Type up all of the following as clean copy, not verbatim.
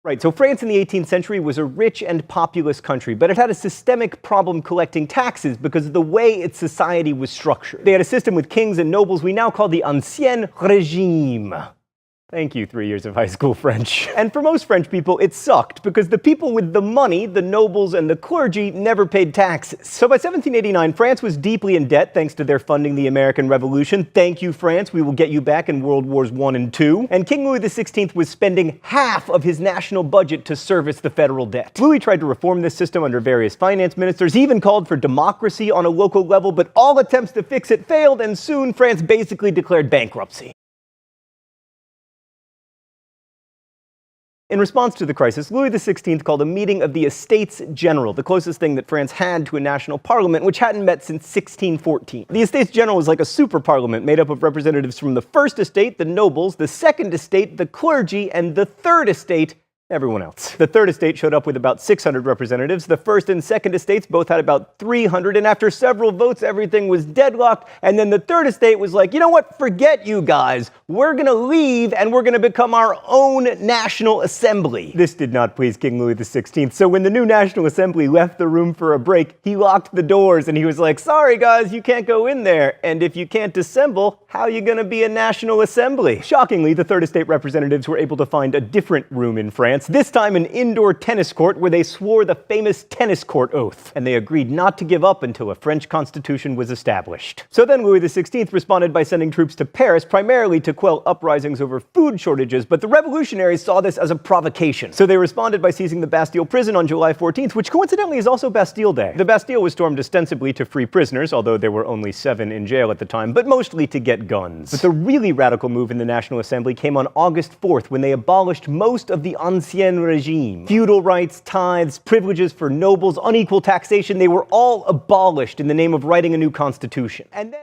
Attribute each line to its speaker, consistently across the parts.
Speaker 1: Right, so France in the 18th century was a rich and populous country, but it had a systemic problem collecting taxes because of the way its society was structured. They had a system with kings and nobles we now call the Ancien Régime. Thank you, 3 years of high school French. And for most French people, it sucked because the people with the money, the nobles and the clergy, never paid taxes. So by 1789, France was deeply in debt thanks to their funding the American Revolution. Thank you, France. We will get you back in World Wars I and II. And King Louis XVI was spending half of his national budget to service the federal debt. Louis tried to reform this system under various finance ministers. He even called for democracy on a local level, but all attempts to fix it failed, and soon France basically declared bankruptcy. In response to the crisis, Louis XVI called a meeting of the Estates General, the closest thing that France had to a national parliament, which hadn't met since 1614. The Estates General was like a super parliament made up of representatives from the First Estate, the nobles, the Second Estate, the clergy, and the Third Estate, everyone else. The Third Estate showed up with about 600 representatives. The First and Second Estates both had about 300, and after several votes, everything was deadlocked. And then the Third Estate was like, you know what, forget you guys. We're gonna leave and we're gonna become our own National Assembly. This did not please King Louis XVI, so when the new National Assembly left the room for a break, he locked the doors and he was like, sorry guys, you can't go in there. And if you can't assemble, how are you gonna be a National Assembly? Shockingly, the Third Estate representatives were able to find a different room in France, this time an indoor tennis court where they swore the famous tennis court oath, and they agreed not to give up until a French constitution was established. So then Louis XVI responded by sending troops to Paris, primarily to quell uprisings over food shortages, but the revolutionaries saw this as a provocation. So they responded by seizing the Bastille prison on July 14th, which coincidentally is also Bastille Day. The Bastille was stormed ostensibly to free prisoners, although there were only 7 in jail at the time, but mostly to get guns. But the really radical move in the National Assembly came on August 4th, when they abolished most of the Ancien Régime. Feudal rights, tithes, privileges for nobles, unequal taxation, they were all abolished in the name of writing a new constitution. And then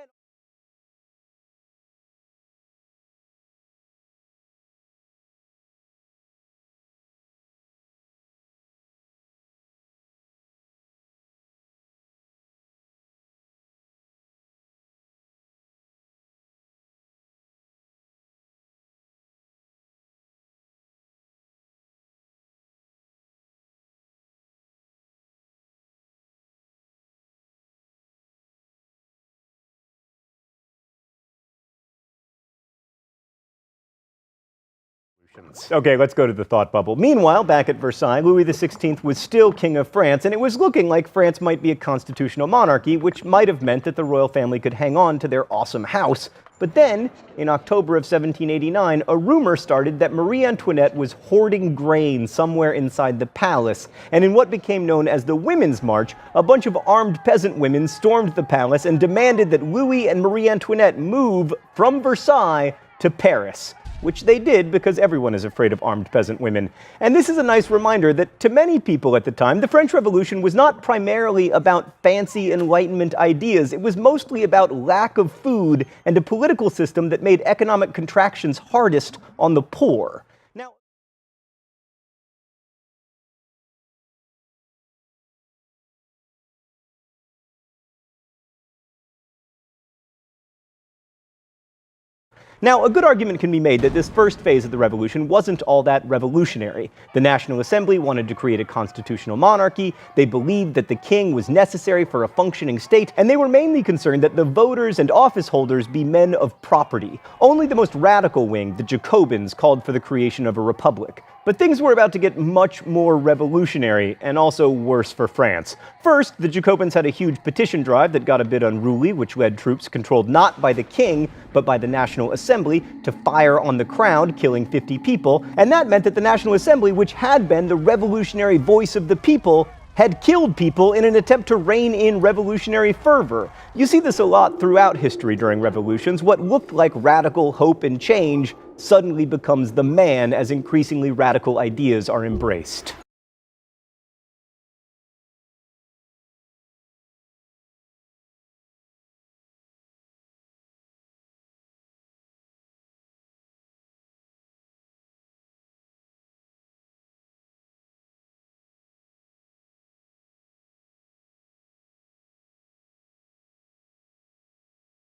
Speaker 1: okay, let's go to the thought bubble. Meanwhile, back at Versailles, Louis XVI was still King of France, and it was looking like France might be a constitutional monarchy, which might have meant that the royal family could hang on to their awesome house. But then, in October of 1789, a rumor started that Marie Antoinette was hoarding grain somewhere inside the palace, and in what became known as the Women's March, a bunch of armed peasant women stormed the palace and demanded that Louis and Marie Antoinette move from Versailles to Paris, which they did because everyone is afraid of armed peasant women. And this is a nice reminder that to many people at the time, the French Revolution was not primarily about fancy Enlightenment ideas. It was mostly about lack of food and a political system that made economic contractions hardest on the poor. Now, a good argument can be made that this first phase of the revolution wasn't all that revolutionary. The National Assembly wanted to create a constitutional monarchy, they believed that the king was necessary for a functioning state, and they were mainly concerned that the voters and office holders be men of property. Only the most radical wing, the Jacobins, called for the creation of a republic. But things were about to get much more revolutionary, and also worse for France. First, the Jacobins had a huge petition drive that got a bit unruly, which led troops controlled not by the king, but by the National Assembly, to fire on the crowd, killing 50 people. And that meant that the National Assembly, which had been the revolutionary voice of the people, had killed people in an attempt to rein in revolutionary fervor. You see this a lot throughout history during revolutions. What looked like radical hope and change suddenly becomes the man as increasingly radical ideas are embraced.